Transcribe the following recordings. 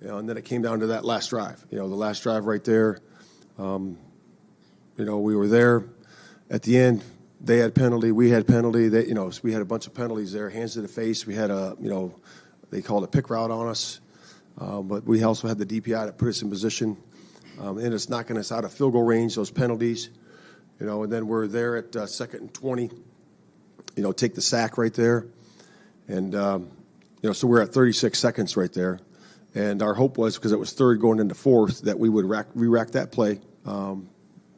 and then it came down to that last drive. The last drive right there. We were there at the end. They had penalty. We had penalty. We had a bunch of penalties there. Hands to the face. We had they called a pick route on us, but we also had the DPI that put us in position, and it's knocking us out of field goal range. Those penalties, and then we're there at 2nd and 20. Take the sack right there, and so we're at 36 seconds right there, and our hope was, because it was third going into fourth, that we would re-rack that play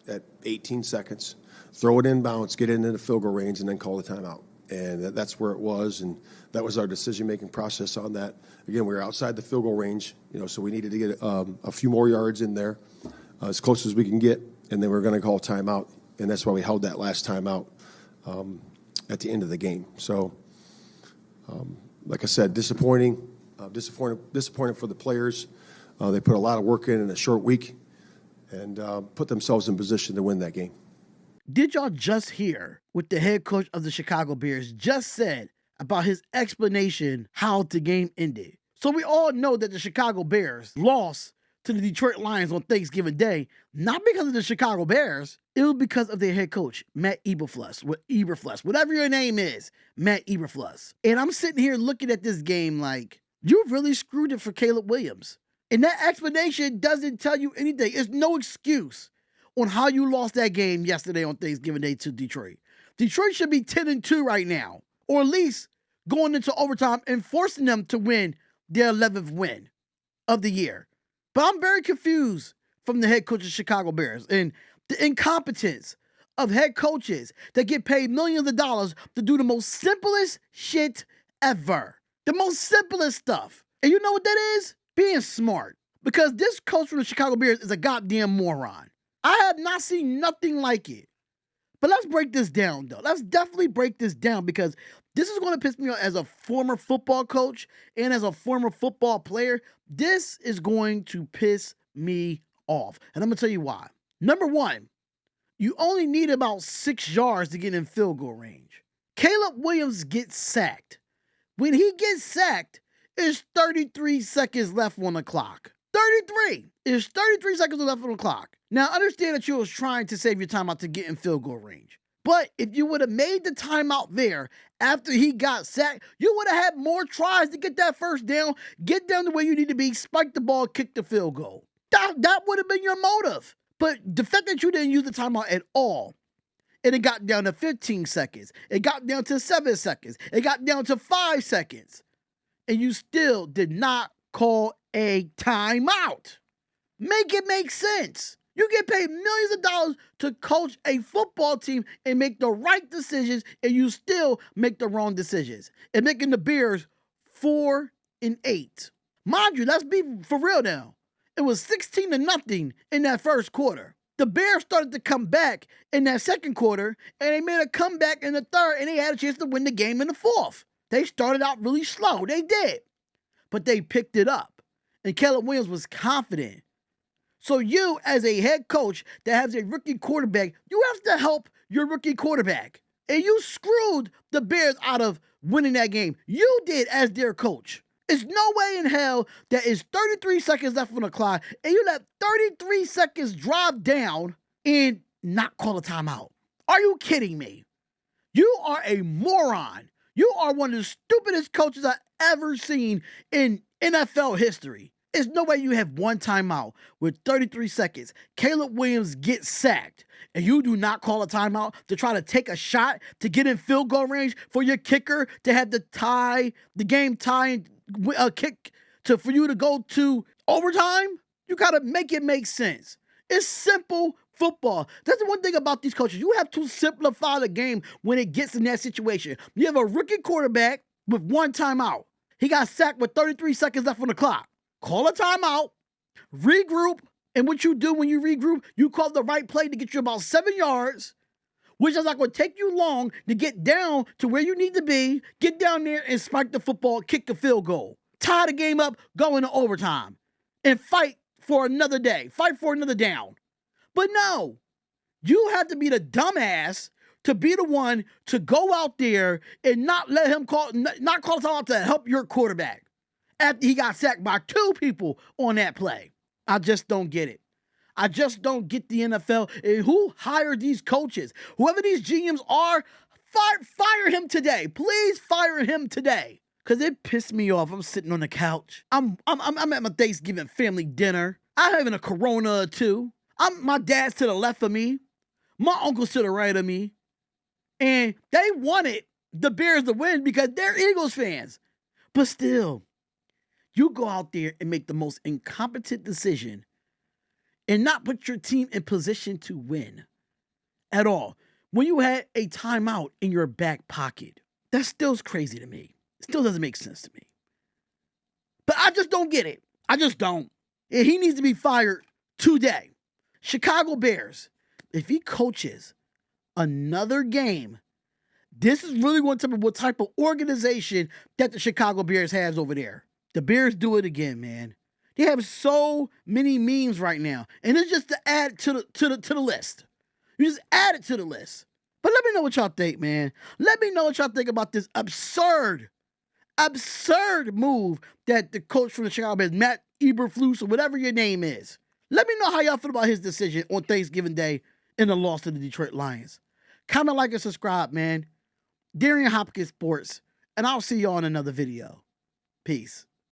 at 18 seconds. Throw it in bounds, get it into the field goal range, and then call the timeout. And that's where it was, and that was our decision-making process on that. Again, we were outside the field goal range, so we needed to get a few more yards in there, as close as we can get, and then we were going to call timeout, and that's why we held that last timeout at the end of the game. So, like I said, disappointing for the players. They put a lot of work in a short week and put themselves in position to win that game. Did y'all just hear what the head coach of the Chicago Bears just said about his explanation how the game ended? So we all know that the Chicago Bears lost to the Detroit Lions on Thanksgiving Day, not because of the Chicago Bears. It was because of their head coach, Matt Eberflus, whatever your name is, Matt Eberflus. And I'm sitting here looking at this game like, you really screwed it for Caleb Williams. And that explanation doesn't tell you anything. It's no excuse on how you lost that game yesterday on Thanksgiving Day to Detroit. Detroit should be 10-2 right now, or at least going into overtime and forcing them to win their 11th win of the year. But I'm very confused from the head coach of Chicago Bears and the incompetence of head coaches that get paid millions of dollars to do the most simplest shit ever. The most simplest stuff. And you know what that is? Being smart. Because this coach from the Chicago Bears is a goddamn moron. I have not seen nothing like it. But let's break this down, though. Let's definitely break this down, because this is going to piss me off as a former football coach and as a former football player. This is going to piss me off. And I'm going to tell you why. Number one, you only need about 6 yards to get in field goal range. Caleb Williams gets sacked. When he gets sacked, it's 33 seconds left on the clock. 33. There's 33 seconds left on the clock. Now, understand that you was trying to save your timeout to get in field goal range. But if you would have made the timeout there after he got sacked, you would have had more tries to get that first down, get down to where you need to be, spike the ball, kick the field goal. That would have been your motive. But the fact that you didn't use the timeout at all, and it got down to 15 seconds, it got down to 7 seconds, it got down to 5 seconds, and you still did not call a timeout. Make it make sense. You get paid millions of dollars to coach a football team and make the right decisions, and you still make the wrong decisions. And making the Bears 4-8. Mind you, let's be for real now. It was 16-0 in that first quarter. The Bears started to come back in that second quarter, and they made a comeback in the third, and they had a chance to win the game in the fourth. They started out really slow. They did. But they picked it up. And Caleb Williams was confident. So you, as a head coach that has a rookie quarterback, you have to help your rookie quarterback. And you screwed the Bears out of winning that game. You did as their coach. It's no way in hell that is 33 seconds left on the clock and you let 33 seconds drop down and not call a timeout. Are you kidding me? You are a moron. You are one of the stupidest coaches I've ever seen in NFL history. There's no way you have one timeout with 33 seconds. Caleb Williams gets sacked, and you do not call a timeout to try to take a shot to get in field goal range for your kicker to have the game tie, and kick for you to go to overtime. You got to make it make sense. It's simple football. That's the one thing about these coaches. You have to simplify the game when it gets in that situation. You have a rookie quarterback with one timeout. He got sacked with 33 seconds left on the clock. Call a timeout, regroup, and what you do when you regroup, you call the right play to get you about 7 yards, which is not going to take you long to get down to where you need to be, get down there and spike the football, kick the field goal, tie the game up, go into overtime, and fight for another day, fight for another down. But no, you have to be the dumbass to be the one to go out there and not let him not call a timeout to help your quarterback. after he got sacked by 2 people on that play. I just don't get it. I just don't get the NFL. And who hired these coaches? Whoever these GMs are, fire him today. Please fire him today. Because it pissed me off. I'm sitting on the couch. I'm at my Thanksgiving family dinner. I'm having a Corona or 2. My dad's to the left of me. My uncle's to the right of me. And they wanted the Bears to win because they're Eagles fans. But still, you go out there and make the most incompetent decision and not put your team in position to win at all. When you had a timeout in your back pocket, that still's crazy to me. It still doesn't make sense to me. But I just don't get it. I just don't. And he needs to be fired today. Chicago Bears, if he coaches another game, this is really going to be what type of organization that the Chicago Bears has over there. The Bears do it again, man. They have so many memes right now, and it's just to add to the list. You just add it to the list. But let me know what y'all think, man. Let me know what y'all think about this absurd move that the coach from the Chicago Bears, Matt Eberflus, or whatever your name is. Let me know how y'all feel about his decision on Thanksgiving Day in the loss to the Detroit Lions. Comment, like, and subscribe, man. Hopkins Sports, and I'll see y'all in another video. Peace.